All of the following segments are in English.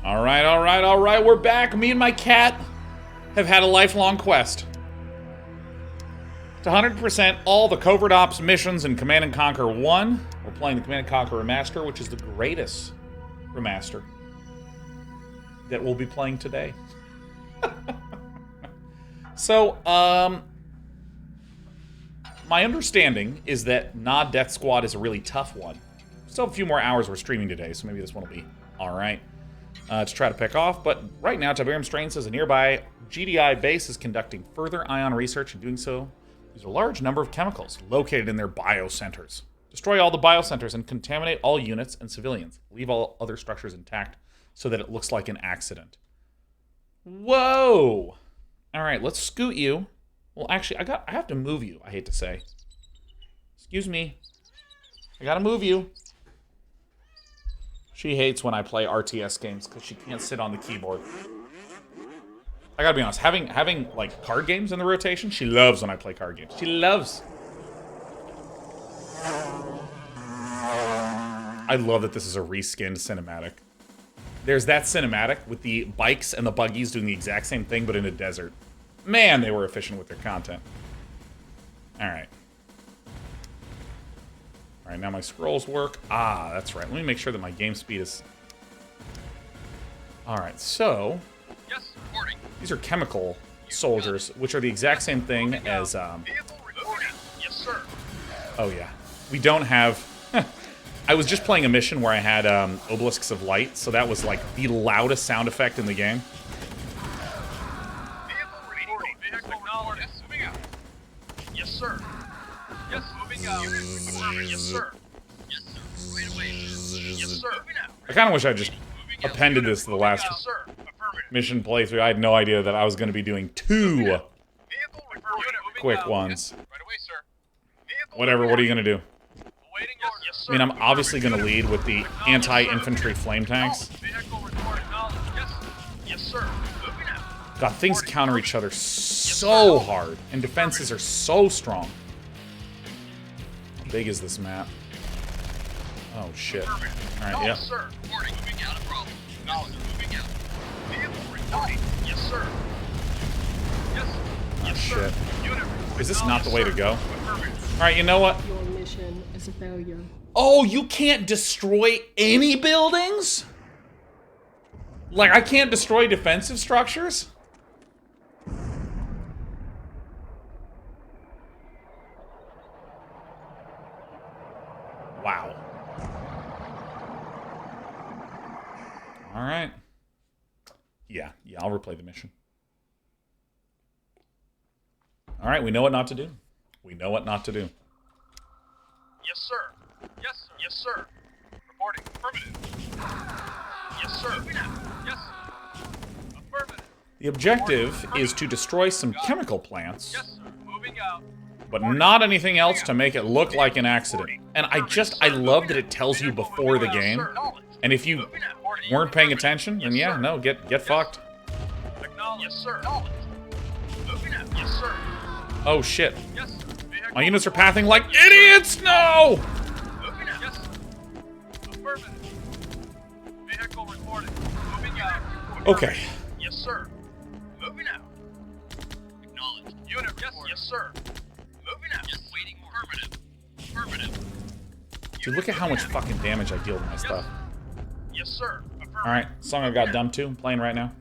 All right. We're back. Me and my cat have had a lifelong quest to 100% all the Covert Ops missions in Command & Conquer 1. We're playing the Command & Conquer Remaster, which is the greatest remaster that we'll be playing today. So, my understanding is that Nod Death Squad is a really tough one. Still have a few more hours we're streaming today, so maybe this one will be alright to try to pick off. But right now, Tiberium Strain says a nearby GDI base is conducting further ion research, and doing so use a large number of chemicals located in their biocenters. Destroy all the biocenters and contaminate all units and civilians. Leave all other structures intact so that it looks like an accident. Whoa! Alright, let's scoot you. Well, actually, I have to move you, I hate to say. Excuse me. I gotta move you. She hates when I play RTS games because she can't sit on the keyboard. I gotta be honest, having like card games in the rotation, she loves when I play card games. She loves. I love that this is a reskinned cinematic. There's that cinematic with the bikes and the buggies doing the exact same thing, but in a desert. Man, they were efficient with their content. Alright. Alright, now my scrolls work. Ah, that's right. Let me make sure that my game speed is... Alright, so... Yes, reporting. These are chemical soldiers, which are the exact same thing as... Yes, sir. Oh, yeah. We don't have... I was just playing a mission where I had obelisks of light, so that was like the loudest sound effect in the game. Yes, sir. Yes, moving out. Yes, sir. Yes, sir. Wait away. Yes, sir. I kind of wish I just appended this to the last mission playthrough. I had no idea that I was going to be doing two quick ones. Whatever, what are you going to do? I mean, I'm obviously going to lead with the anti-infantry flame tanks. Yes, sir. God, things counter each other so hard, and defenses are so strong. How big is this map? Oh, shit. Alright, yeah. Sir. Moving out of problem. Moving out. Vehicle reporting. Yes, sir. Yes. Oh, shit. Is this not the way to go? Alright, you know what? Your mission is a failure. Oh, you can't destroy any buildings? Like, I can't destroy defensive structures? Wow. Alright. Yeah, I'll replay the mission. Alright, we know what not to do. We know what not to do. Yes, sir. Yes, sir. Yes, sir. Reporting. Affirmative. Yes, sir. Yes. Affirmative. The objective is to destroy some chemical plants. Yes, sir. Moving out. But not anything else to make it look like an accident. And I love that it tells you before the game. And if you weren't paying attention, then yeah, no, get fucked. Yes, sir. Yes, sir. Oh shit. My units are pathing like idiots! No! Yes. Affirmative. Vehicle reporting. Moving out. Okay. Yes, sir. Moving out. Acknowledged. Unit. Yes, sir. Moving out. Just waiting. Affirmative. Dude, look at how much fucking damage I deal with my stuff. Yes, sir. Alright, song I got dumped to. I'm playing right now.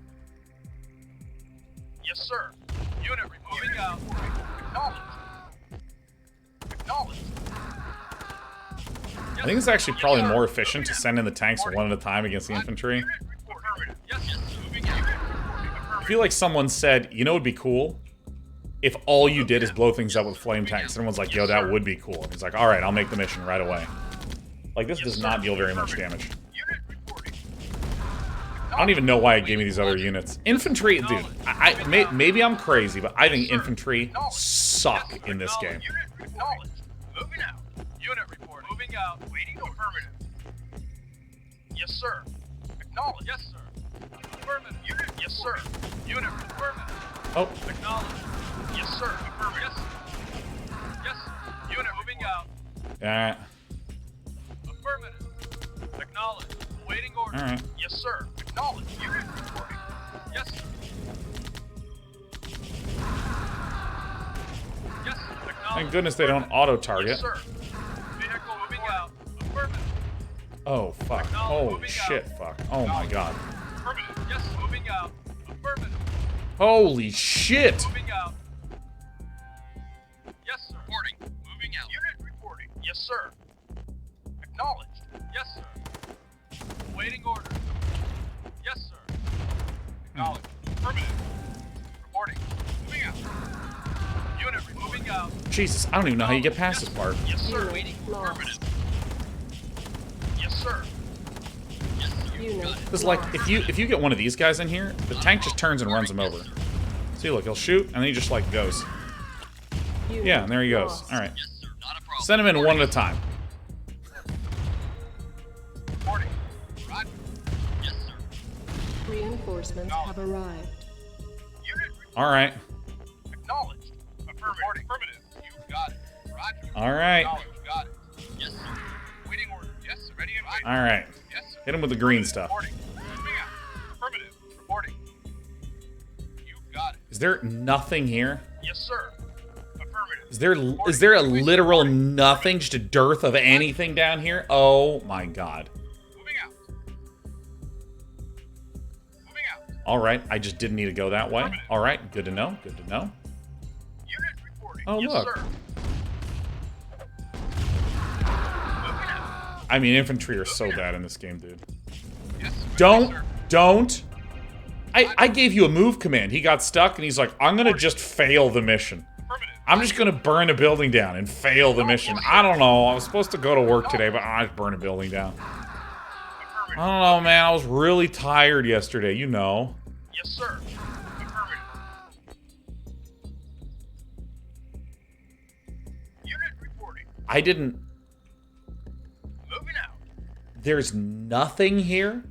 Yes, sir. Unit moving out. Acknowledged. I think it's actually probably more efficient to send in the tanks one at a time against the infantry. I feel like someone said, you know what would be cool? If all you did is blow things up with flame tanks. Everyone's like, yo, that would be cool. And he's like, alright, I'll make the mission right away. Like, this does not deal very much damage. I don't even know why it gave me these other units. Infantry, dude, maybe I'm crazy, but I think infantry suck in this game. Moving out. Unit report. Moving out. Waiting. Affirmative. Yes, sir. Acknowledge. Yes, sir. Affirmative. Unit. Yes, sir. Unit. Affirmative. Oh. Acknowledge. Yes, sir. Affirmative. Yes. Unit moving out. Alright. Affirmative. Acknowledge. Waiting order. All right. Yes, sir. Acknowledged. Unit reporting. Yes, sir. Yes, sir. Acknowledged. Thank goodness they don't auto-target. Yes, sir. Vehicle moving out. Affirmative. Oh, fuck. Holy shit, fuck. Oh, my God. Affirmative. Yes, moving out. Affirmative. Holy shit! Moving out. Yes, sir. Reporting. Moving out. Unit reporting. Yes, sir. Acknowledged. Yes, sir. Waiting order. Yes, sir. Acknowledged. Affirmative. Reporting. Moving out. Unit moving out. Jesus, I don't even know how you get past this part. Yes, sir. Unit Waiting. lost. Affirmative. Yes, sir. Yes, sir. Unit Because, like, if you get one of these guys in here, the tank just turns and runs him over. See, look, he'll shoot, and then he just, like, goes. Unit Yeah, and there he goes. lost. All right. Yes, sir. Not a problem. Send him in one at a time. Reporting. Roger. Yes, sir. Reinforcements have arrived. Unit All right. acknowledged. Affirmative. Affirmative. You got it. Roger. All right. Acknowledged. Got it. Yes, sir. Waiting order. Yes, sir. Ready and waiting. All right. Yes, sir. Hit him with the green stuff. Reporting. Moving out. Affirmative. Reporting. You got it. Is there nothing here? Yes, sir. Affirmative. Is there a literal nothing, just a dearth of anything down here? Oh my God. Moving out. Moving out. All right, I just didn't need to go that way. All right, good to know. Good to know. Unit reporting. Oh, yes, look. sir. Moving out. I mean, infantry are so bad in this game, dude. Yes, sir. Don't, Yes, sir. don't. I gave you a move command. He got stuck, and he's like, I'm gonna just fail the mission. Affirmative. I'm just gonna burn a building down and fail the mission. I don't know. I was supposed to go to work today, but I just burn a building down. Affirmative. I don't know, man. I was really tired yesterday, you know. Yes, sir. Affirmative. Unit reporting. I didn't... Moving out. There's nothing here?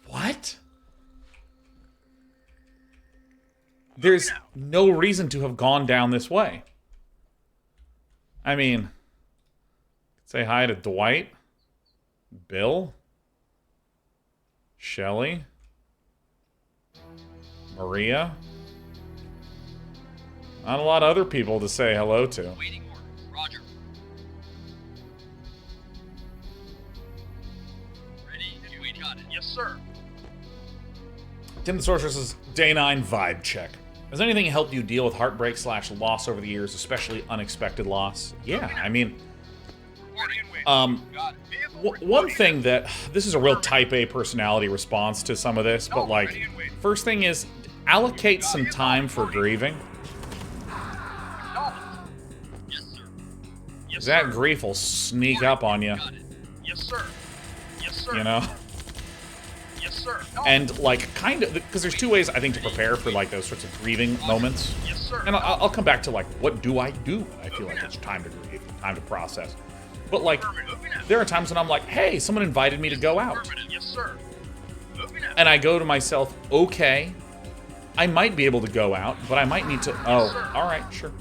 What? There's no reason to have gone down this way. I mean, say hi to Dwight, Bill, Shelley, Maria. Not a lot of other people to say hello to. Waiting order. Roger. Ready. We got it. Yes, sir. Tim the Sorceress's Day 9 vibe check. Has anything helped you deal with heartbreak / loss over the years, especially unexpected loss? Yeah, I mean, Reporting and waiting. Got it. Vehicle one thing that, this is a real type A personality response to some of this, but like, ready and waiting. first thing is, allocate some time for grieving. Acknowledged. Yes, sir. Yes, That sir. grief will sneak up on you, Got it. Yes, sir. Yes, sir. you know? Yes, sir. And like, kind of, because there's two ways I think to prepare for like those sorts of grieving moments. Yes, sir. And I'll come back to like, what do I do when I feel like it's time to grieve, time to process. But like, there are times when I'm like, hey, someone invited me to go out. Affirmative. Yes, sir. Moving out. And I go to myself, okay, I might be able to go out, but I might need to, oh, all right, sure.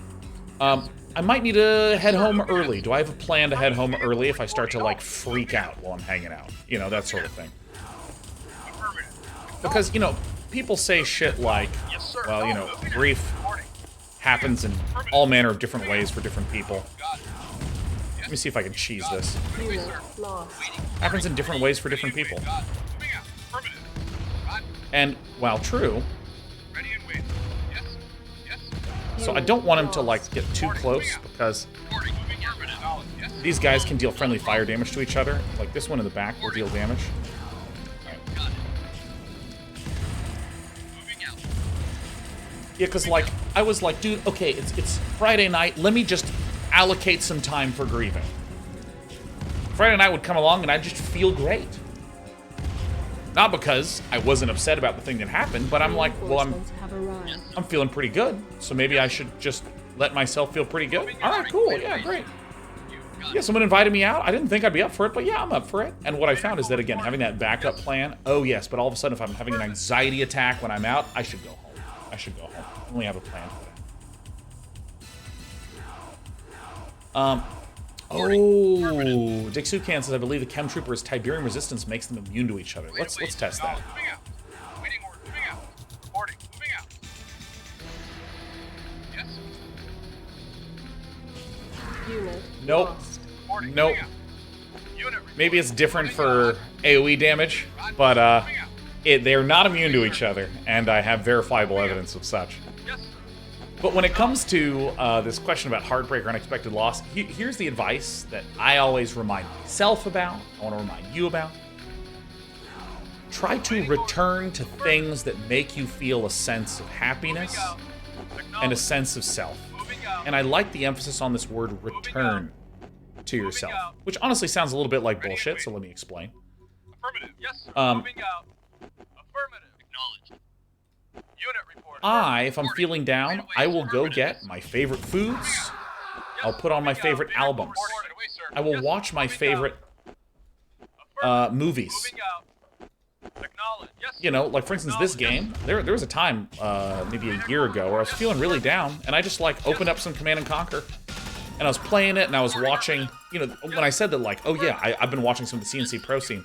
I might need to head home early. Do I have a plan to head home early if I start to like freak out while I'm hanging out? You know, that sort of thing. Affirmative. Because, you know, people say shit like, Yes, sir. well, you know, Moving out. grief Reporting. happens in all manner of different ways for different people. Got it. Let me see if I can cheese this. Unit lost. Happens in different ways for different people. Got it. Moving out. Affirmative. Roger. And while true, Ready and waiting. Yes. Yes. so I don't want him to like get too close because Reporting. Moving out. Affirmative. Yes. these guys can deal friendly fire damage to each other. Like this one in the back will deal damage. Got it. Moving out. Yeah, because like I was like, dude, okay, it's Friday night. Let me just allocate some time for grieving. Friday night would come along and I'd just feel great. Not because I wasn't upset about the thing that happened, but I'm like, well, Reinforcements have arrived. I'm feeling pretty good, so maybe I should just let myself feel pretty good. All right, cool, yeah, great. Yeah, someone invited me out. I didn't think I'd be up for it, but yeah, I'm up for it. And what I found is that, again, having that backup plan, oh yes, but all of a sudden if I'm having an anxiety attack when I'm out, I should go home. I should go home. I only have a plan for that. Oh, Dick Sukan says, I believe the Chem Trooper's Tiberium resistance makes them immune to each other. Let's test that. Moving out. Waiting order. Moving out. Reporting. Moving out. Yes. Unit Nope. lost. Reporting. Nope. Moving out. Unit report. Maybe it's different for AoE damage, but they're not immune to each other, and I have verifiable evidence of such. Yes, sir. But when it comes to this question about heartbreak or unexpected loss, here's the advice that I always remind myself about, I want to remind you about. Try to return to things that make you feel a sense of happiness and a sense of self. And I like the emphasis on this word return to yourself, which honestly sounds a little bit like bullshit, so let me explain. Affirmative. Yes, sir. Moving out. Affirmative. Acknowledged. Unit report. If I'm feeling down, I will go get my favorite foods. I'll put on my favorite albums. I will watch my favorite movies. Moving out. Acknowledged. Yes, sir. You know, like for instance, this game, there was a time, maybe a year ago, where I was feeling really down, and I just like opened up some Command and Conquer, and I was playing it, and I was watching, you know, when I said that, like, oh yeah, I've been watching some of the CNC Pro scene,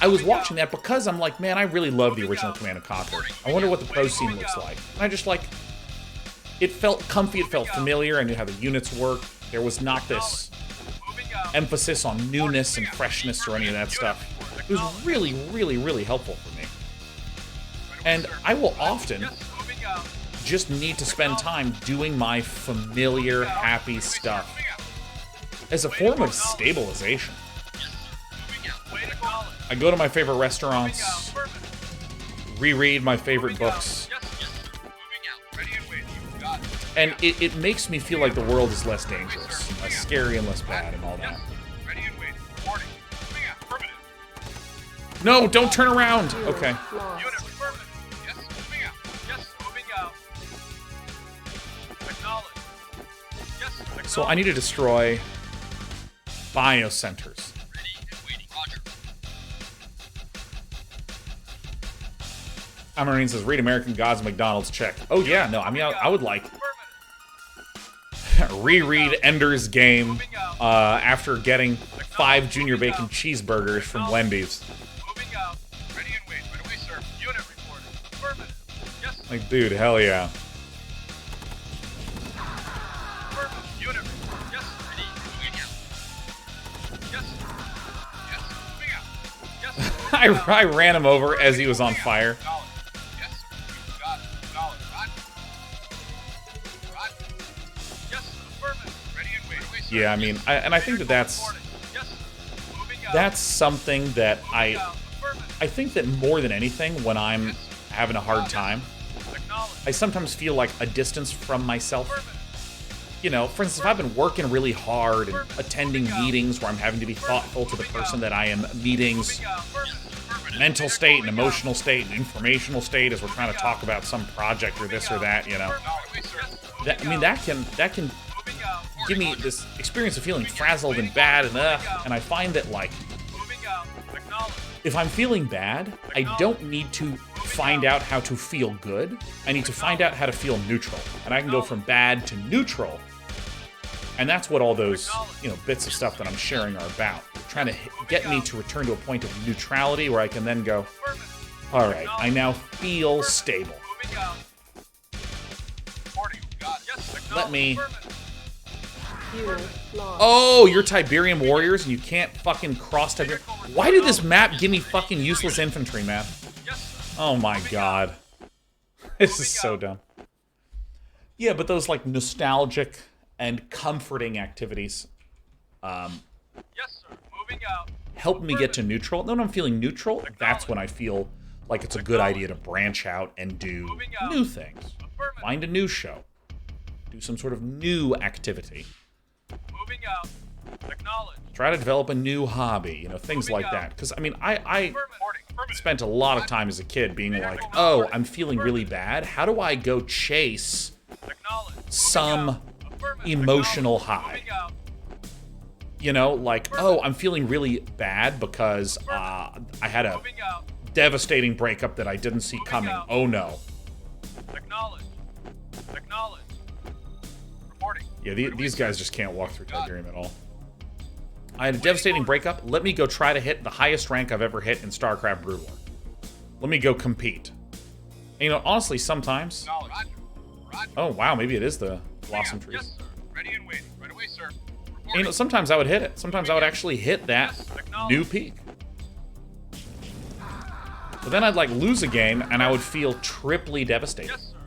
I was watching that because I'm like, man, I really love the original Command and Conquer. I wonder what the Pro scene looks like. And I just like, it felt comfy, it felt familiar, I knew how the units worked. There was not this emphasis on newness and freshness or any of that stuff. It was really, really, really helpful for me. And I will often just need to spend time doing my familiar, happy stuff as a form of stabilization. I go to my favorite restaurants, reread my favorite books, and it makes me feel like the world is less dangerous, less scary and less bad and all that. No, don't turn around! Okay. Lost. So I need to destroy biocenters. Amarine says, read American Gods, McDonald's, check. Oh yeah, no, I mean, I would like reread Ender's Game after getting 5 Junior Bacon cheeseburgers from Wendy's. Like, dude, hell yeah. I ran him over as he was on fire. Yeah, I mean, I think that's something that I think that more than anything, when I'm having a hard time, I sometimes feel like a distance from myself. You know, for instance, if I've been working really hard and attending meetings where I'm having to be thoughtful to the person that I am meeting's mental state and emotional state and informational state as we're trying to talk about some project or this or that, you know. That can give me this experience of feeling frazzled and bad and I find that, like, if I'm feeling bad, I don't need to find out how to feel good. I need to find out how to feel neutral. And I can go from bad to neutral. And that's what all those, you know, bits of stuff that I'm sharing are about. Trying to get me to return to a point of neutrality where I can then go, all right, I now feel stable. Let me... Oh, you're Tiberium warriors and you can't fucking cross Tiberium. Why did this map give me fucking useless infantry, man? Oh my god. This is so dumb. Yeah, but those, like, nostalgic and comforting activities help me get to neutral. Then when I'm feeling neutral, that's when I feel like it's a good idea to branch out and do new things. Find a new show. Do some sort of new activity. Try to develop a new hobby, you know, things like that. Because, I mean, I spent a lot of time as a kid being like, oh, I'm feeling really bad. How do I go chase some emotional high? You know, like, oh, I'm feeling really bad because I had a devastating breakup that I didn't see coming. Oh, no. Yeah, these guys just can't walk through Tiberium at all. I had a devastating breakup. Let me go try to hit the highest rank I've ever hit in StarCraft Brood War. Let me go compete. And, you know, honestly, sometimes... Roger. Oh, wow, maybe it is the Blossom Trees. Yes, sir. Ready and waiting. Right away, sir. You know, sometimes I would hit it. Sometimes I would actually hit that new peak. But then I'd, like, lose a game, and I would feel triply devastated. Yes, sir.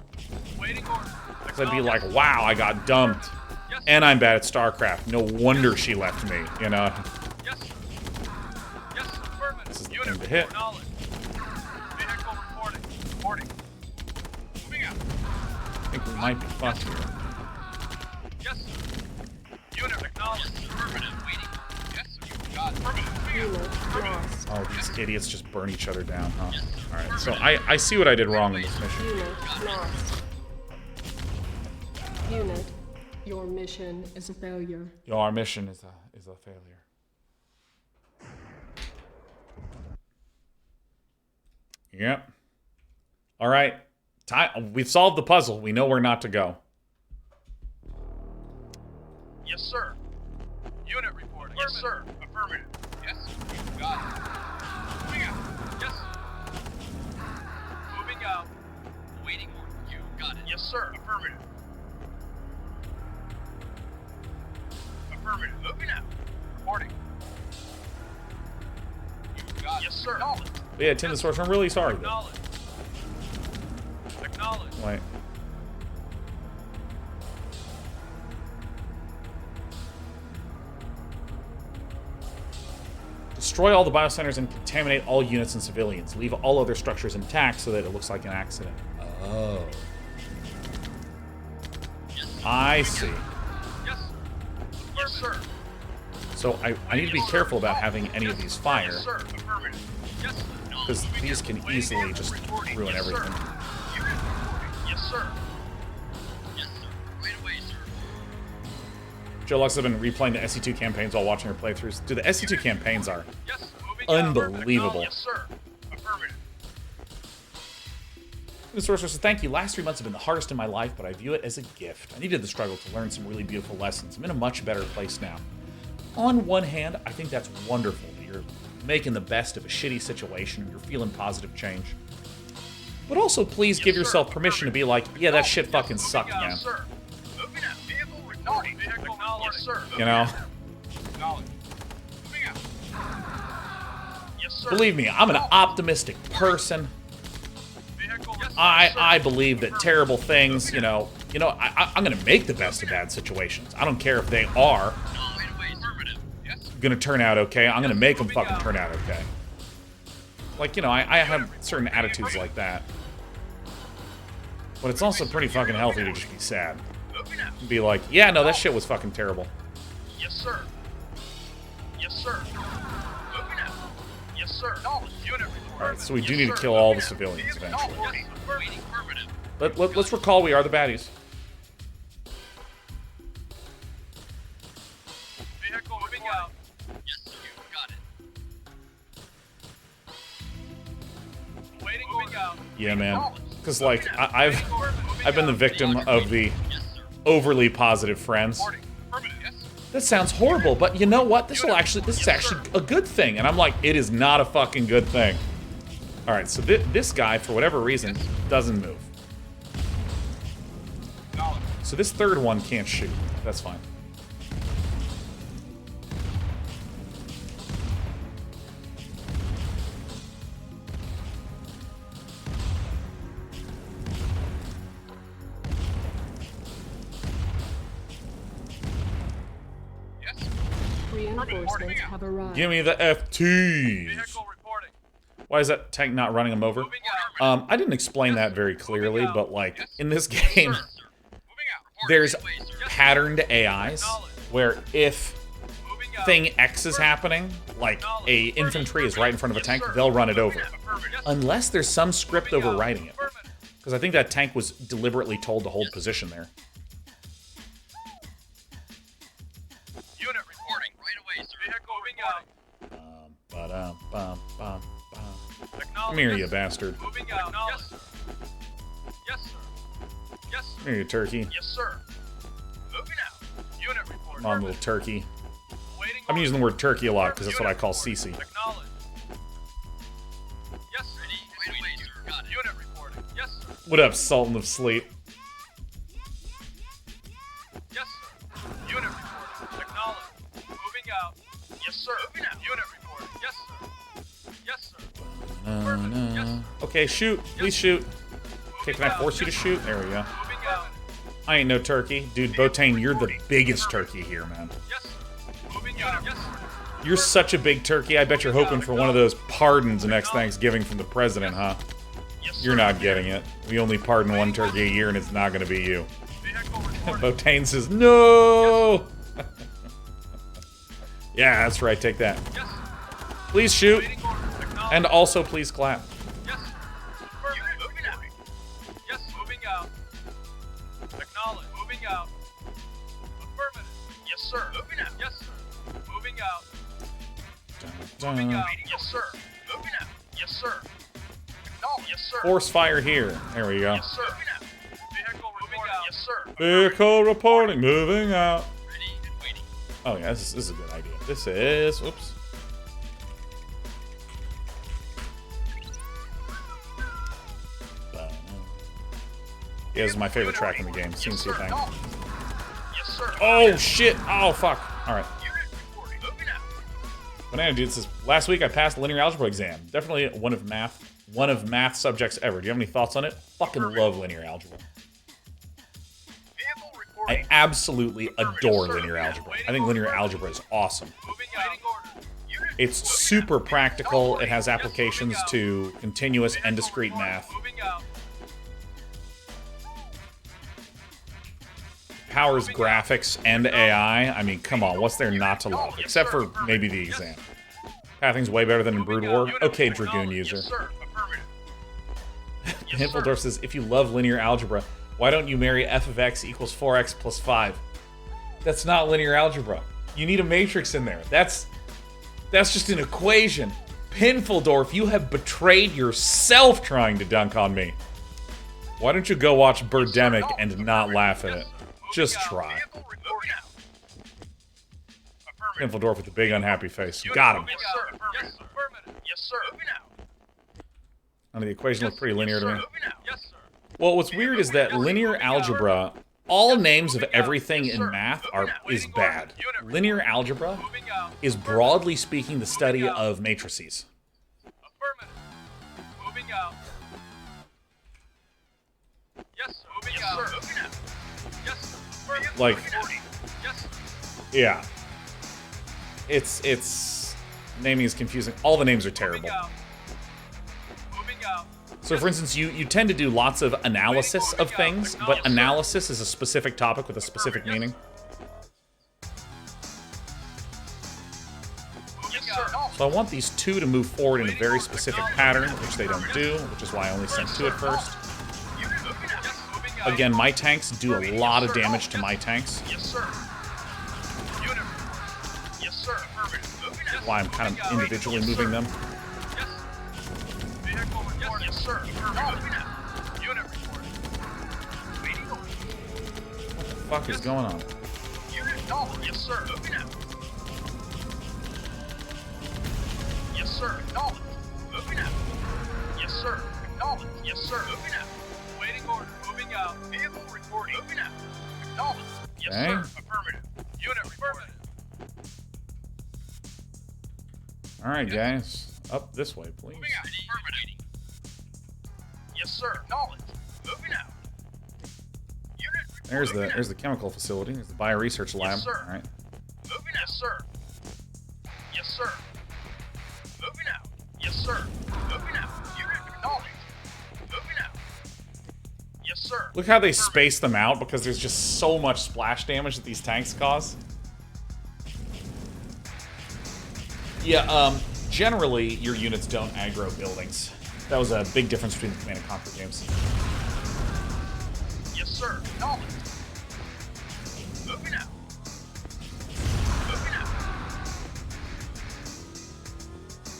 Waiting order. Because I'd be like, wow, I got dumped. And I'm bad at StarCraft. No wonder she left me, you know? Yes, sir. Yes, sir. Affirmative. This is the Unit thing to hit. acknowledged. Vehicle reporting. Reporting. Moving out. I think we might be fucked here. Yes, sir. Unit acknowledged. Affirmative. Waiting. Yes, sir. You got it. Affirmative. Moving out. Unit lost. Oh, these idiots just burn each other down, huh? Alright, so I see what I did wrong in this mission. Unit lost. Unit, your mission is a failure. Yo, our mission is a failure. Yep. Alright. We've solved the puzzle. We know where not to go. Yes, sir. Unit reporting. Yes, sir. Affirmative. Yes, you got it. Moving out. Yes, sir. Moving out. Waiting order. You got it. Yes, sir. Affirmative. Affirmative. Moving out. Reporting. You got it. Yes, sir. Acknowledged. But yeah, Tim the Source, I'm really sorry. Though. Acknowledged. Acknowledged. Wait. Destroy all the biocenters and contaminate all units and civilians. Leave all other structures intact so that it looks like an accident. Oh. I see. Yes, sir. Yes, sir. So I need to be careful about having any of these fire, Yes, sir. Affirmative. Yes, sir. because these can easily just ruin everything. Yes, sir. Yes, sir. Right away, sir. Joe Lux has been replaying the SE2 campaigns while watching her playthroughs. Dude, the SE2 campaigns are Yes, moving unbelievable. Yes, sir. Affirmative. The Sorcerer says, thank you. Last 3 months have been the hardest in my life, but I view it as a gift. I needed the struggle to learn some really beautiful lessons. I'm in a much better place now. On one hand, I think that's wonderful that you're making the best of a shitty situation and you're feeling positive change. But also, please give yourself permission to be like, yeah, that shit fucking sucked, man. Yes, sir. Moving out. Vehicle reporting. Vehicle acknowledged. Yes, sir. You know? Acknowledged. Moving out. Yes, sir. Believe me, I'm an optimistic person. Vehicle. Yes, sir. I believe that terrible things, you know, I'm gonna make the best of bad situations. I don't care if they are gonna turn out okay. I'm gonna make them fucking turn out okay. Like, you know, I have certain attitudes like that. But it's also pretty fucking healthy to just be sad. Be like, yeah, no, that shit was fucking terrible. Yes, sir. Yes, sir. Moving out. Yes, sir. Unit Alright, so we do need to kill all the civilians eventually. Let's recall we are the baddies. Vehicle moving out. Yes, sir. You got it. Waiting. Moving out. Yeah, man. Because, like, I've been the victim of the overly positive friends. That sounds horrible, but you know what? This is actually a good thing. And I'm like, it is not a fucking good thing. Alright, so this guy, for whatever reason, doesn't move. So this third one can't shoot. That's fine. Reinforcements have arrived. Give me the FTs. Vehicle reporting. Why is that tank not running them over? I didn't explain that very clearly, but like in this game, there's patterned AIs where if thing X is happening, like a infantry is right in front of a tank, they'll run it over. Unless there's some script overriding it. Because I think that tank was deliberately told to hold position there. Unit reporting. Right away, sir. Vehicle moving out. Come here, you bastard. Moving out. Yes, sir. Yes, sir. Yes, sir. Come here, you turkey. Yes, sir. Moving out. Unit reporting. Come on, little turkey. I'm using the word turkey a lot because that's what I call CC. Acknowledge. Yes, sir. Wait, sir. Got it. Unit reporting. Yes, sir. What up, Sultan of Sleep? Yes, sir. Unit reporting. Acknowledge. Moving out. Yes, sir. Moving out. Unit reporting. Yes, sir. Yes, sir. Yes, sir. Okay, shoot. Please shoot. Okay, can I force you to shoot? There we go. Moving out. I ain't no turkey. Dude, Botane, you're the biggest turkey here, man. Yes, sir. Moving out. Yes, sir. You're such a big turkey. I bet you're hoping for one of those pardons next Thanksgiving from the president, huh? Yes, sir. You're not getting it. We only pardon one turkey a year, and it's not going to be you. Vehicle reporting. Botane says, no! Yeah, that's right. Take that. Yes, sir. Please shoot. Waiting order. Acknowledge. And also, please clap. Yes, sir. Affirmative. Moving out. Yes, moving out. Acknowledge. Moving out. Affirmative. Yes, sir. Moving out. Yes, sir. Moving out. Moving out. Yes, sir. Moving out. Yes, sir. Acknowledge. Yes, sir. Force fire here. There we go. Yes, sir. Moving out. Vehicle moving out. Yes, sir. Vehicle reporting, moving out. Ready and waiting. Oh yeah, this is a good idea. This is, whoops. Yeah, this is my favorite track in the game. Seems to be a thing. Yes, sir. Oh shit! Oh fuck! All right. Unit reporting. Moving out. Banana dude says, last week I passed the linear algebra exam. Definitely one of math subjects ever. Do you have any thoughts on it? Fucking love linear algebra. Vehicle I reporting. absolutely adore linear algebra. I think linear algebra is awesome. Moving out. Order. Unit It's super practical. It has applications to continuous and discrete math. moving out. Powers graphics and AI. I mean, come on, what's there not to love? Except for maybe the exam. Pathing's way better than in Brood War. Okay, Dragoon user. Yes, sir. Affirmative. Himpeldorf says, if you love linear algebra, why don't you marry f of x equals 4x plus 5? That's not linear algebra. You need a matrix in there. That's just an equation. Pinfeldorf, you have betrayed yourself trying to dunk on me. Why don't you go watch Birdemic and not laugh at it? Just try. Vehicle reporting out. Affirmative. Pinfeldorf with the big unhappy face. Got him. Yes, sir. Yes, sir. Affirmative. Yes, sir. Moving out. I mean, the equation looked pretty linear to me. Moving out. Yes, sir. Well, what's weird is that linear algebra, all names of everything in math is bad. Linear algebra Moving out. is broadly speaking the study of matrices. Affirmative. Moving out. Yes, sir. Moving out. Sir. Moving out. Yes, sir. Affirmative. Like, Yes, sir. yeah. It's naming is confusing. All the names are terrible. Moving out. Moving out. So for instance, you tend to do lots of analysis of things, but analysis is a specific topic with a specific meaning. Yes, sir. So I want these two to move forward in a very specific pattern, which they don't do, which is why I only sent two at first. Unit moving out. Yes, moving out. Again, my tanks do a lot of damage to my tanks. Yes, sir. Unit. Yes, sir. Affirmative. Moving out. Why I'm kind of individually moving them. Yes. Vehicle reporting. Yes, sir. Affirmative. Moving out. Unit reporting. Waiting order. What the fuck is going on? Unit acknowledged. Yes, sir. Moving out. Yes, sir. Acknowledged. Moving out. Yes, sir. Acknowledged. Yes, sir. Moving out. Waiting order. Moving out. Vehicle reporting. Moving out. Acknowledged. Yes, Okay. sir. Affirmative. Unit reporting. All right, guys, up this way, please. Moving out. Affirmative. Yes, sir. Acknowledged. Moving out. Unit reporting. There's the chemical facility. There's the bioresearch lab. Yes, sir. All right. Moving out. Yes, sir. Yes, sir. Moving out. Yes, sir. Moving out. Unit acknowledged. Moving out. Yes, sir. Look how they space them out because there's just so much splash damage that these tanks cause. Yeah, generally your units don't aggro buildings. That was a big difference between the Command Conquer games. Yes, sir. Acknowledged. Moving out. Moving out.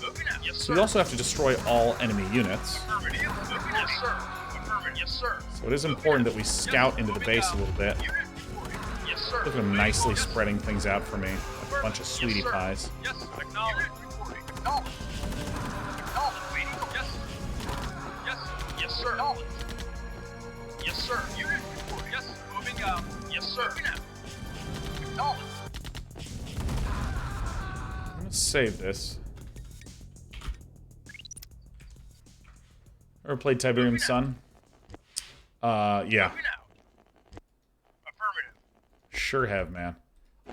Moving out. Yes, sir. So you also have to destroy all enemy units. Affirmative. Moving out. Yes, sir. Affirmative. Yes, sir. So it is important that we scout into the base a little bit. Unit reporting. Yes, sir. Look at them nicely spreading things out for me. Bunch of sweetie pies. Yes, acknowledge. Reporting. Acknowledge. Acknowledge. Waiting. Yes. Yes. Yes, sir. Acknowledge. Yes, sir. Unit reporting. Yes. Moving out. Yes, sir. Moving out. Acknowledge. I'm gonna save this. Ever played Tiberium Sun? Yeah. Moving out. Affirmative. Sure have, man.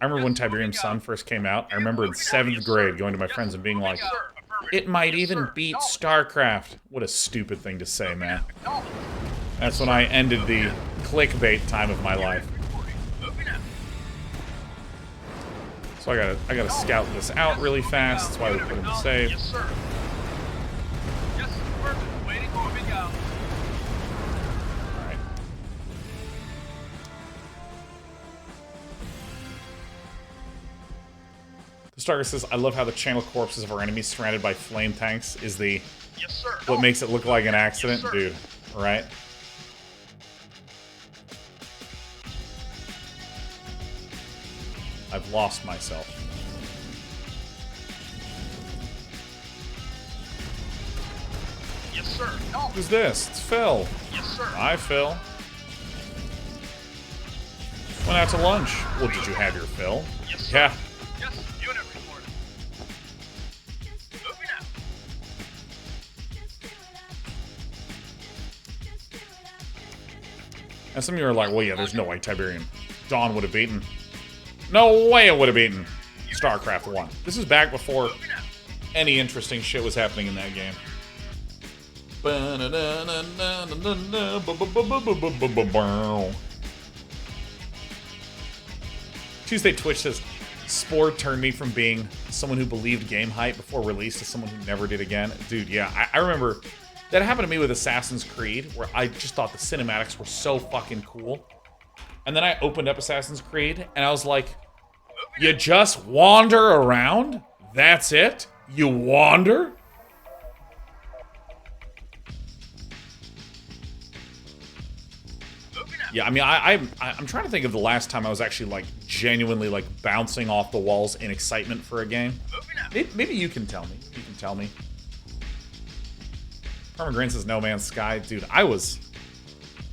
I remember when Tiberium Sun first came out. I remember in 7th grade going to my friends and being like, it might even beat StarCraft. What a stupid thing to say, man. That's when I ended the clickbait time of my life. So I gotta scout this out really fast. That's why we put in the save. Yes, sir. Yes, affirmative. Waiting. Moving out. Alright. The Starker says, I love how the channel corpses of our enemies surrounded by flame tanks is the Yes, sir. what makes it look like an accident, Yes, sir. dude. Right? I've lost myself. Yes, sir. No. Who's this? It's Phil. Yes, sir. Hi, Phil. Went out to lunch. Well, did you have your fill? Yes, sir. Yeah. Yes, unit reported. Moving out. And some of you are like, well, yeah, there's no way Tiberium Dawn would have beaten. No way it would have beaten StarCraft 1. This is back before Moving out. any interesting shit was happening in that game. Tuesday Twitch says, Spore turned me from being someone who believed game hype before release to someone who never did again. Dude, yeah, I remember that happened to me with Assassin's Creed, where I just thought the cinematics were so fucking cool. And then I opened up Assassin's Creed, and I was like, you just wander around? That's it? You wander? Moving out. Yeah, I mean, I'm trying to think of the last time I was actually, like, genuinely, like, bouncing off the walls in excitement for a game. Moving out. Maybe you can tell me. You can tell me. Permagrain says No Man's Sky. Dude, I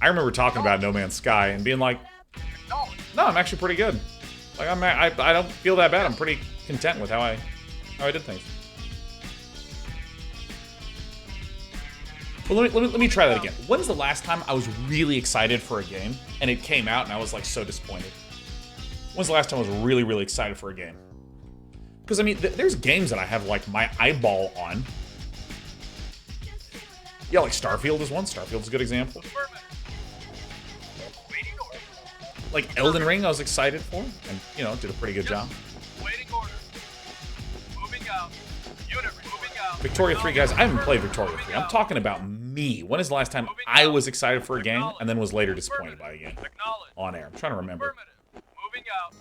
remember talking about No Man's Sky and being like, Acknowledge. no, I'm actually pretty good. Like, I don't feel that bad. I'm pretty content with how I did things. Well, let me try that again. When's the last time I was really excited for a game and it came out and I was like so disappointed? When's the last time I was really, really excited for a game? Because I mean, there's games that I have like my eyeball on. Yeah, like Starfield is one. Starfield's a good example. Affirmative. Waiting order. Like Elden Ring, I was excited for, and you know, did a pretty good job. Waiting order. Moving out. Unit moving out. Victoria 3, guys, I haven't played Victoria 3. I'm talking about me. When is the last time I was excited for a game and then was later disappointed by a game Acknowledge. on air? I'm trying to remember. Affirmative. Moving out.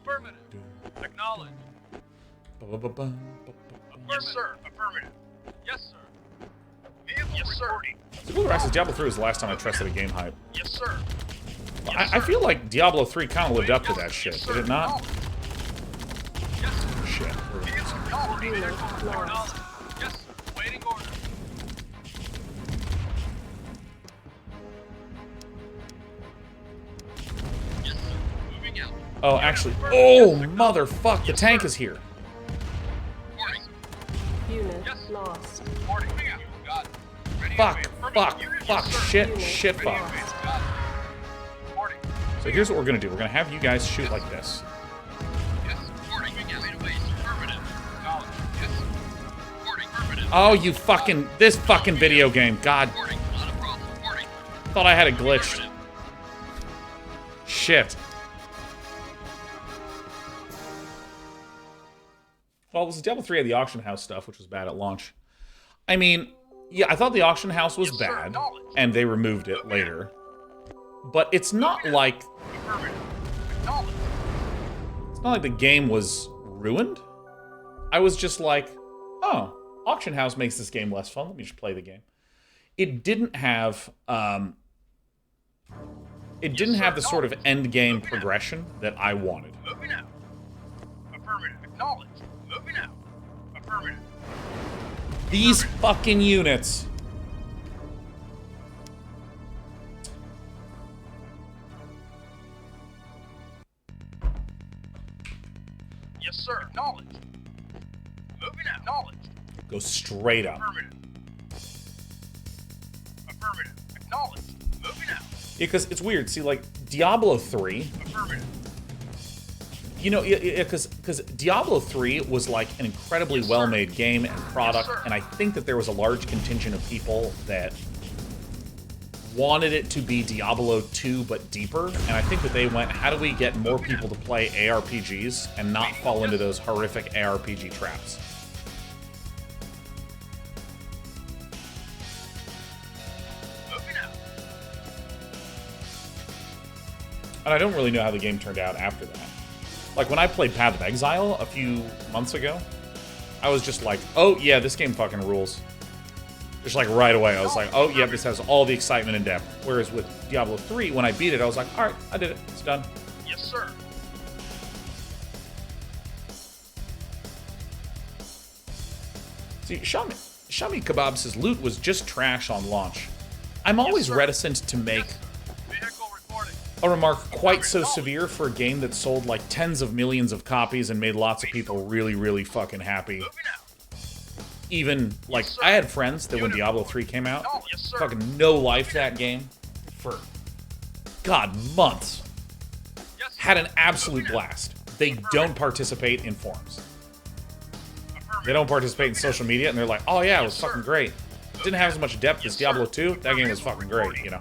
Affirmative. Acknowledge. Yes, sir. Affirmative. Yes, sir. Vehicle yes, reporting. Blue Rocks says Diablo 3 was the last time I trusted a game hype. Yes, sir. I feel like Diablo 3 kind of lived up to that shit, did it not? Yes, sir. Shit. Unit lost. Yes, sir. Waiting order. Yes, sir. Moving out. Oh, actually. Oh, motherfuck. The tank is here. Reporting. Unit Yes. lost. Reporting. Got it. Ready Fuck, to wait. fuck, Unit, fuck, yes, sir. shit, shit, Ready to fuck. wait. Got it. Reporting. So here's what we're gonna do. We're gonna have you guys shoot like this. Yes. Reporting. Wait, wait. Affirmative. Acknowledge. Yes. Reporting. Affirmative. Oh, you fucking, this fucking video game. God, Reporting. Not a problem. Reporting. thought I had it glitched. Shit. Well, it was Diablo 3 had the auction house stuff, which was bad at launch. I mean, yeah, I thought the auction house was bad, and they removed it later. But it's not like Affirmative. Acknowledge. it's not like the game was ruined. I was just like, oh, auction house makes this game less fun. Let me just play the game. It didn't have the sort of end game progression that I wanted. Moving out. Acknowledged. Moving out. Affirmative. These fucking units. Yes, sir. Acknowledged. Moving out. Acknowledged. Go straight up. Affirmative. Affirmative. Acknowledged. Moving out. Yeah, because it's weird. See, like, Diablo 3... Affirmative. You know, because Diablo 3 was like an incredibly well-made game and product, and I think that there was a large contingent of people that wanted it to be Diablo 2 but deeper, and I think that they went, how do we get more people to play ARPGs and not fall into those horrific ARPG traps? Moving out. And I don't really know how the game turned out after that. Like, when I played Path of Exile a few months ago, I was just like, oh, yeah, this game fucking rules. Just like right away, I was like, oh, yeah, this has all the excitement and depth. Whereas with Diablo 3, when I beat it, I was like, all right, I did it. It's done. Yes, sir. See, Shami Kebab's loot was just trash on launch. I'm always reticent to make Vehicle reporting. a remark quite so severe for a game that sold like tens of millions of copies and made lots of people really, really fucking happy. Moving out. Even, like, I had friends that when Diablo 3 came out, Yes, sir. fucking no-life that game for, God, months. Yes, sir. Had an absolute blast. They don't participate in forums. They don't participate in social media, and they're like, oh yeah, it was fucking great. It didn't have as much depth as Diablo 2. That game was fucking great, you know.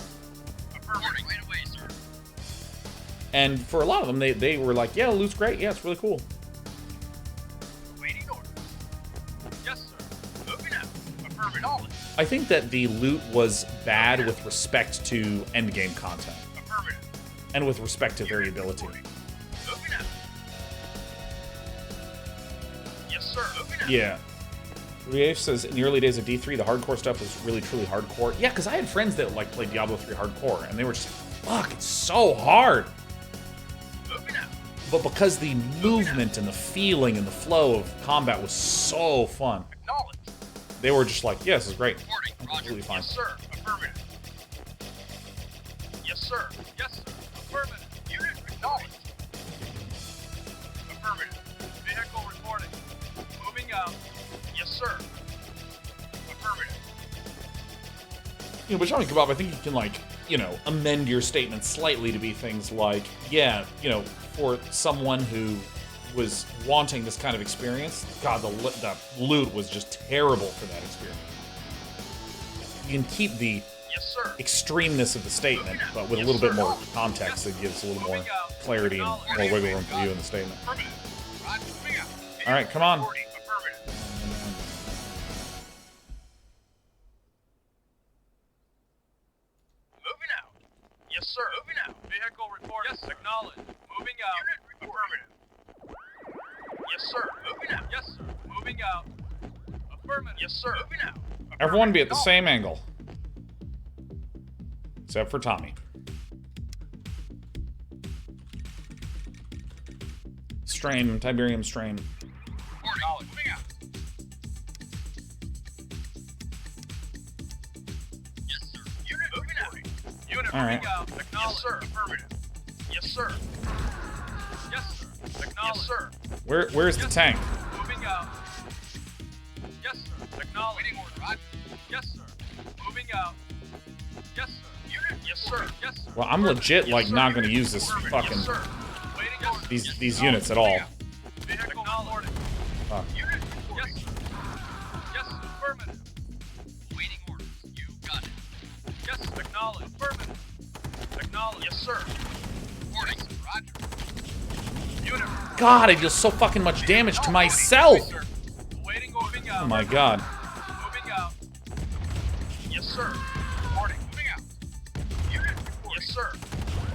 Affirmative. Right away, sir. And for a lot of them, they were like, yeah, the loot's great. Yeah, it's really cool. Waiting orders. Yes, sir. Moving out. Affirmative. Knowledge. I think that the loot was bad with respect to endgame content. Affirmative. And with respect to variability. Moving out. Yes, sir. Moving out. Yeah. Rief says, in the early days of D3, the hardcore stuff was really, truly hardcore. Yeah, because I had friends that, like, played Diablo 3 hardcore, and they were just, fuck, it's so hard. Moving out. But because the movement and the feeling and the flow of combat was so fun, Acknowledge. they were just like, yeah, this is great. Reporting. I'm Roger. completely fine. Yes, sir. Affirmative. Yes, sir. Yes, sir. Affirmative. Unit acknowledged. Affirmative. Vehicle reporting. Moving out. Yes, sir. Affirmative. You know, but Johnny Kebab, I think you can, like, you know, amend your statement slightly to be things like, yeah, you know, for someone who was wanting this kind of experience, God, the loot was just terrible for that experience. You can keep the Yes, sir. extremeness of the statement, but with a little bit more context that gives a little more clarity and more wiggle room for you in the statement. Affirmative. Roger. Moving out. All right, come on. Reporting. Affirmative. Moving out. Yes, sir. Moving out. Vehicle report. Yes, acknowledged. Moving out. Unit affirmative. Yes, sir. Moving out. Yes, sir. Moving out. Affirmative. Yes, sir. Moving out. Everyone be at the same angle. Except for Tommy. Strain, Tiberium strain. Acknowledged. Moving out. Yes, sir. Unit moving out. Unit All right. moving out. Acknowledged. Yes, sir. Affirmative. Yes, sir. Yes, sir. Acknowledged. Yes, sir. Where's the tank? Moving out. Yes, sir. Acknowledged. Waiting order. Roger. Yes, sir. Moving out. Yes, sir. Unit. Yes, sir. Yes, sir. Well, I'm legit, Yes, like, sir. not gonna use this Affirmative. fucking, Yes, sir. Waiting order. these units at all. Vehicle reporting. Fuck. Unit reporting. Yes, sir. Yes, affirmative. Waiting orders. You got it. Yes, acknowledged. Affirmative. Acknowledged. Yes, sir. Reporting. Roger. Unit. God, I deal so fucking much damage to myself! Waiting. Moving out. Oh my god. Moving out. Yes, sir. Reporting. Moving out. Unit reporting. Yes, sir.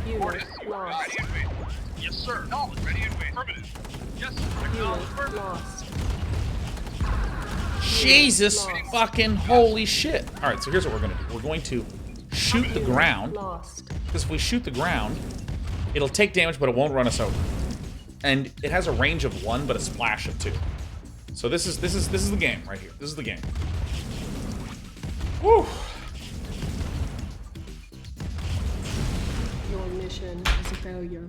Unit lost. Ready and wait. Yes, sir. Knowledge. Ready and wait. Affirmative. Yes, sir. Acknowledged. Unit Affirmative. lost. Jesus fucking holy shit. Alright, so here's what we're gonna do. We're going to shoot the ground, Lost. because if we shoot the ground, it'll take damage, but it won't run us over. and it has a range of 1, but a splash of 2. So this is the game right here. This is the game. Woo! Your mission is a failure.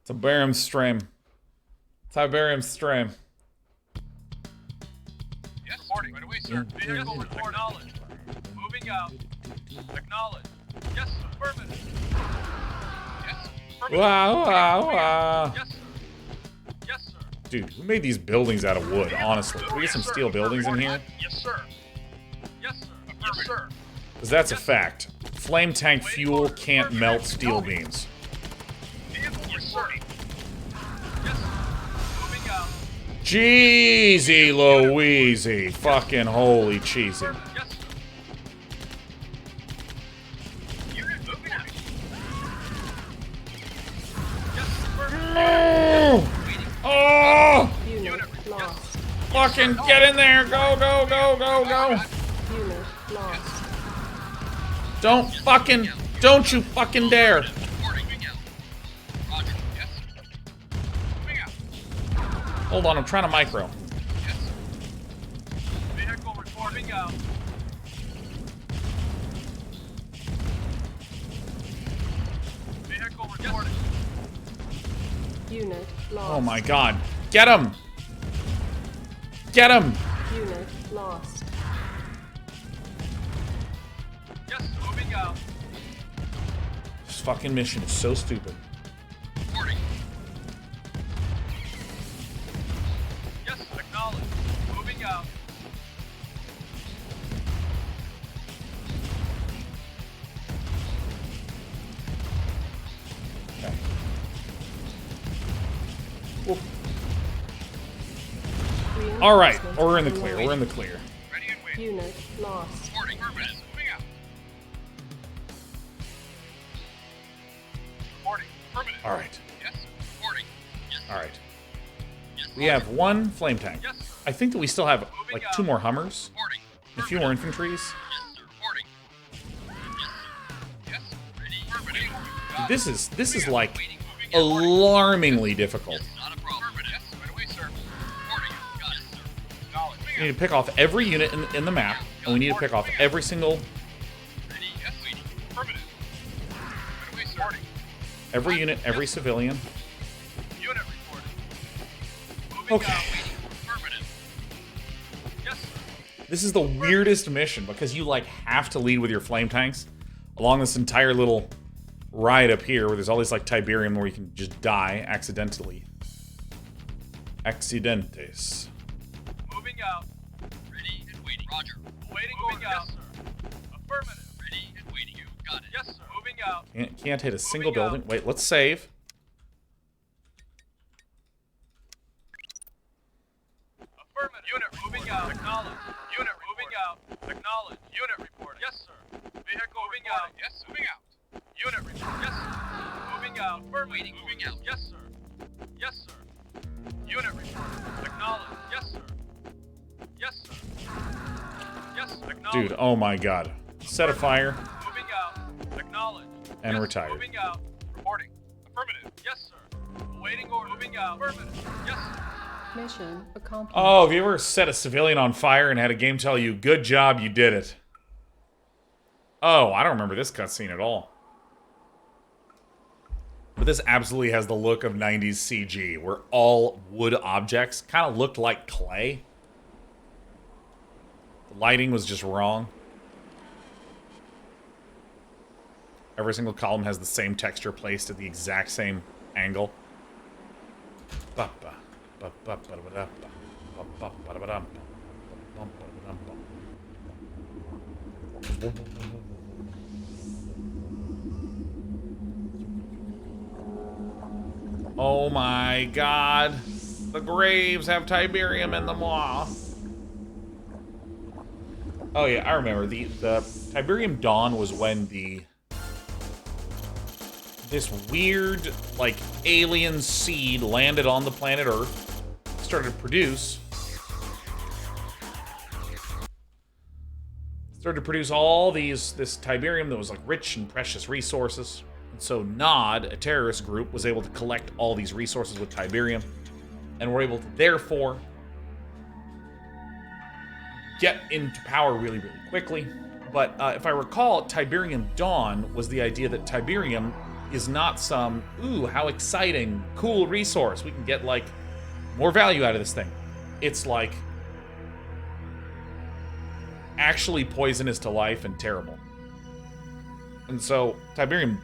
Tiberium stream. Tiberium stream. Yes, reporting. Right away, sir. Vehicle acknowledged. Moving out. Acknowledged. Yes, affirmative. Yes, affirmative. Wow. Yes, sir. Yes, sir. Dude, who made these buildings out of wood, honestly? Can we get some Yes, sir. steel buildings in here? Yes, sir. Yes, sir. Yes, sir. Because that's a fact. Flame tank fuel can't melt steel beams. Vehicle reporting. Yes, sir. Moving out. Jeezy Louise. Fucking holy cheesy. Yes, sir. Unit moving out. Yes, affirmative. Oh! Unit lost. Fucking get in there! Go, go, go, go, go! Unit lost. Don't you fucking dare! Moving out. Roger. Yes, sir. Moving out. Hold on, I'm trying to micro. Yes, sir. Vehicle reporting out. Vehicle reporting. Unit lost. Oh my god. Get him! Get him! Unit lost. Yes, sir. Moving out. This fucking mission is so stupid. Reporting. Yes, sir. Acknowledged. Moving out. Okay. Well, alright, we're in the clear, we're in the clear. Ready and waiting. Unit lost. Reporting. Affirmative. Moving out. Reporting. Affirmative. Alright, Yes, sir. Reporting. Yes, sir. alright. Yes, sir. We have 1 flame tank. Yes, sir. I think that we still have, like, 2 more Hummers, Reporting. a few more infantries. Yes, sir. Reporting. Yes, sir. Yes, sir. Ready. Affirmative. Got This it. is like Waiting. Moving out. alarmingly difficult. Yes, not a problem. Affirmative. Yes, right away, sir. Reporting. Got it, sir. Acknowledged. We need to pick off every unit in the map, and we need to pick off every single Ready. Yes, waiting. Affirmative. Right away, sir. Reporting. unit, every civilian. Unit reporting. Moving Okay. out. Waiting. Affirmative. Yes, sir. This is the weirdest mission because you like have to lead with your flame tanks along this entire little ride up here where there's all these like Tiberium where you can just die accidentally. Accidentes. Moving out. Ready and waiting. Roger. Waiting. Moving out. Yes, sir. Affirmative. Ready and waiting. You got it. Yes, sir. Moving out. Can't hit a single Moving out. building. Wait, let's save. Affirmative. Unit moving out. Acknowledged. Unit moving out. Acknowledged. Unit reporting. Yes, sir. Vehicle moving out. Yes, moving out. Unit reporting. Yes, sir. Moving out. Affirmative. Waiting. Moving out. Yes, sir. Yes, sir. Unit reporting. Acknowledged. Yes, sir. Yes, sir. Yes, acknowledged. Dude, oh my god. Set a fire Moving out. Acknowledged. and Yes, retired. Moving out. Reporting. Affirmative. Yes, sir. Awaiting order. Moving out. Affirmative. Yes, sir. Mission accomplished. Oh, have you ever set a civilian on fire and had a game tell you, good job, you did it? Oh, I don't remember this cutscene at all. But this absolutely has the look of 90s CG, where all wood objects kind of looked like clay. The lighting was just wrong. Every single column has the same texture placed at the exact same angle. Oh my god. The graves have Tiberium in them. Oh yeah, I remember. The Tiberium Dawn was when this weird, like, alien seed landed on the planet Earth, started to produce started to produce all this Tiberium that was like rich and precious resources. And so Nod, a terrorist group, was able to collect all these resources with Tiberium, and were able to therefore get into power really, really quickly. But if I recall, Tiberium Dawn was the idea that Tiberium is not some, ooh, how exciting, cool resource. We can get, like, more value out of this thing. It's, like, actually poisonous to life and terrible. And so Tiberium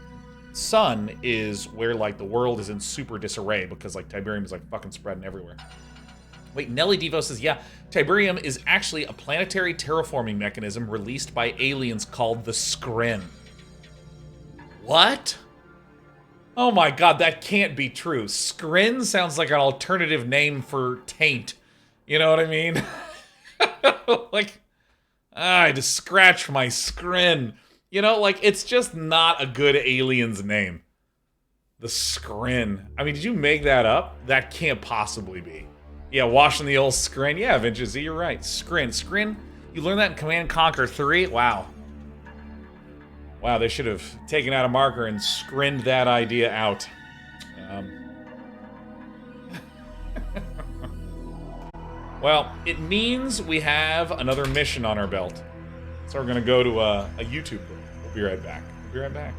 Sun is where, like, the world is in super disarray because, like, Tiberium is, like, fucking spreading everywhere. Wait, Nelly Devo says, yeah, Tiberium is actually a planetary terraforming mechanism released by aliens called the Skrin. What? Oh my god, that can't be true. Skrin sounds like an alternative name for taint. You know what I mean? Like, I just scratched my Skrin. You know, like, it's just not a good alien's name. The Skrin. I mean, did you make that up? That can't possibly be. Yeah, washing the old Skrin. Yeah, Vinci Z, you're right. Skrin. You learned that in Command Conquer 3? Wow. Wow, they should have taken out a marker and scrinned that idea out. Well, it means we have another mission on our belt. So we're going to go to a YouTube break. We'll be right back.